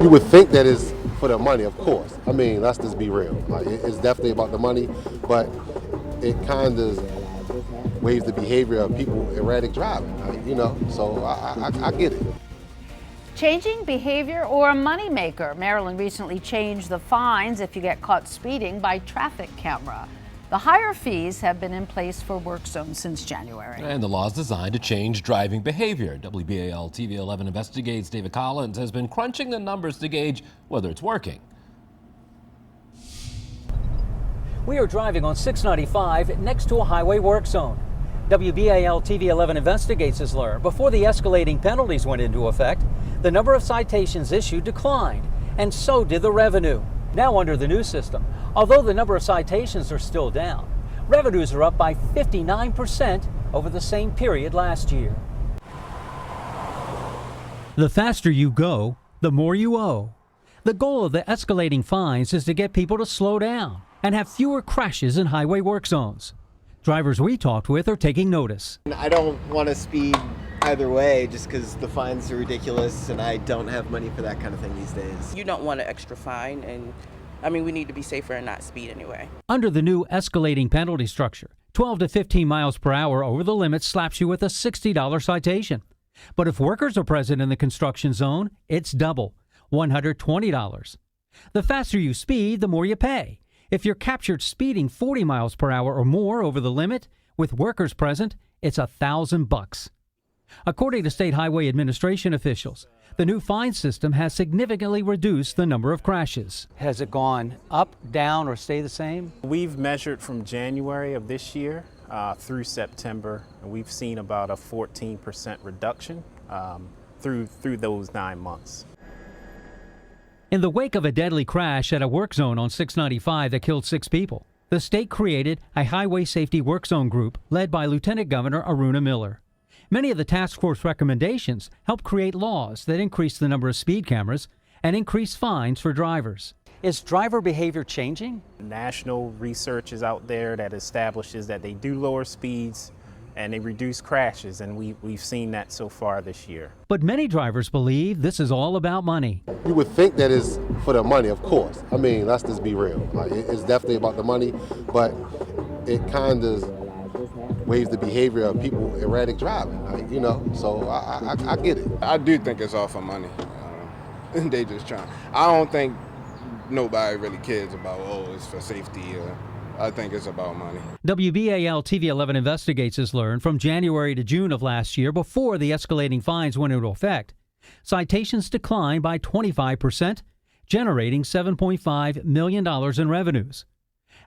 You would think that it's for the money, of course. I mean, let's just be real. Like, it's definitely about the money, but it kind of waives the behavior of people erratic driving. So I get it. Changing behavior or a moneymaker? Maryland recently changed the fines if you get caught speeding by traffic camera. The higher fees have been in place for work zones since January. And the law is designed to change driving behavior. WBAL TV 11 Investigates David Collins has been crunching the numbers to gauge whether it's working. We are driving on 695 next to a highway work zone. WBAL TV 11 Investigates has learned before the escalating penalties went into effect, the number of citations issued declined, and so did the revenue. Now under the new system, although the number of citations are still down, revenues are up by 59% over the same period last year. The faster you go, the more you owe. The goal of the escalating fines is to get people to slow down and have fewer crashes in highway work zones. Drivers we talked with are taking notice. I don't want to speed either way just because the fines are ridiculous and I don't have money for that kind of thing these days. You don't want an extra fine, and we need to be safer and not speed anyway. Under the new escalating penalty structure, 12 to 15 miles per hour over the limit slaps you with a $60 citation. But if workers are present in the construction zone, it's double, $120. The faster you speed, the more you pay. If you're captured speeding 40 miles per hour or more over the limit, with workers present, it's $1,000. According to State Highway Administration officials, the new fine system has significantly reduced the number of crashes. Has it gone up, down, or stay the same? We've measured from January of this year through September, and we've seen about a 14% reduction through those 9 months. In the wake of a deadly crash at a work zone on 695 that killed 6 people, the state created a highway safety work zone group led by Lieutenant Governor Aruna Miller. Many of the task force recommendations help create laws that increase the number of speed cameras and increase fines for drivers. Is driver behavior changing? National research is out there that establishes that they do lower speeds and they reduce crashes, and we've seen that so far this year. But many drivers believe this is all about money. You would think that it's for the money, of course. I mean, let's just be real. Like, it's definitely about the money, but it kind of waives the behavior of people erratic driving. So I get it. I do think it's all for money. They just trying. I don't think nobody really cares about, it's for safety. I think it's about money. WBAL TV 11 Investigates has learned from January to June of last year, before the escalating fines went into effect, citations declined by 25%, generating $7.5 million in revenues.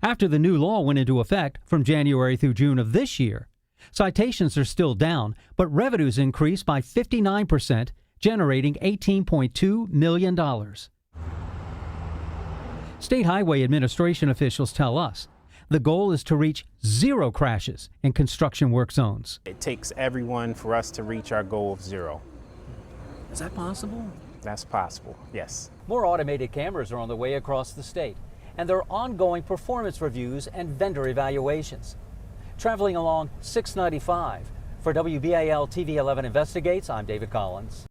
After the new law went into effect from January through June of this year, citations are still down, but revenues increased by 59%, generating $18.2 million. State Highway Administration officials tell us the goal is to reach 0 crashes in construction work zones. It takes everyone for us to reach our goal of 0. Is that possible? That's possible, yes. More automated cameras are on the way across the state, and there are ongoing performance reviews and vendor evaluations. Traveling along 695, for WBAL TV 11 Investigates, I'm David Collins.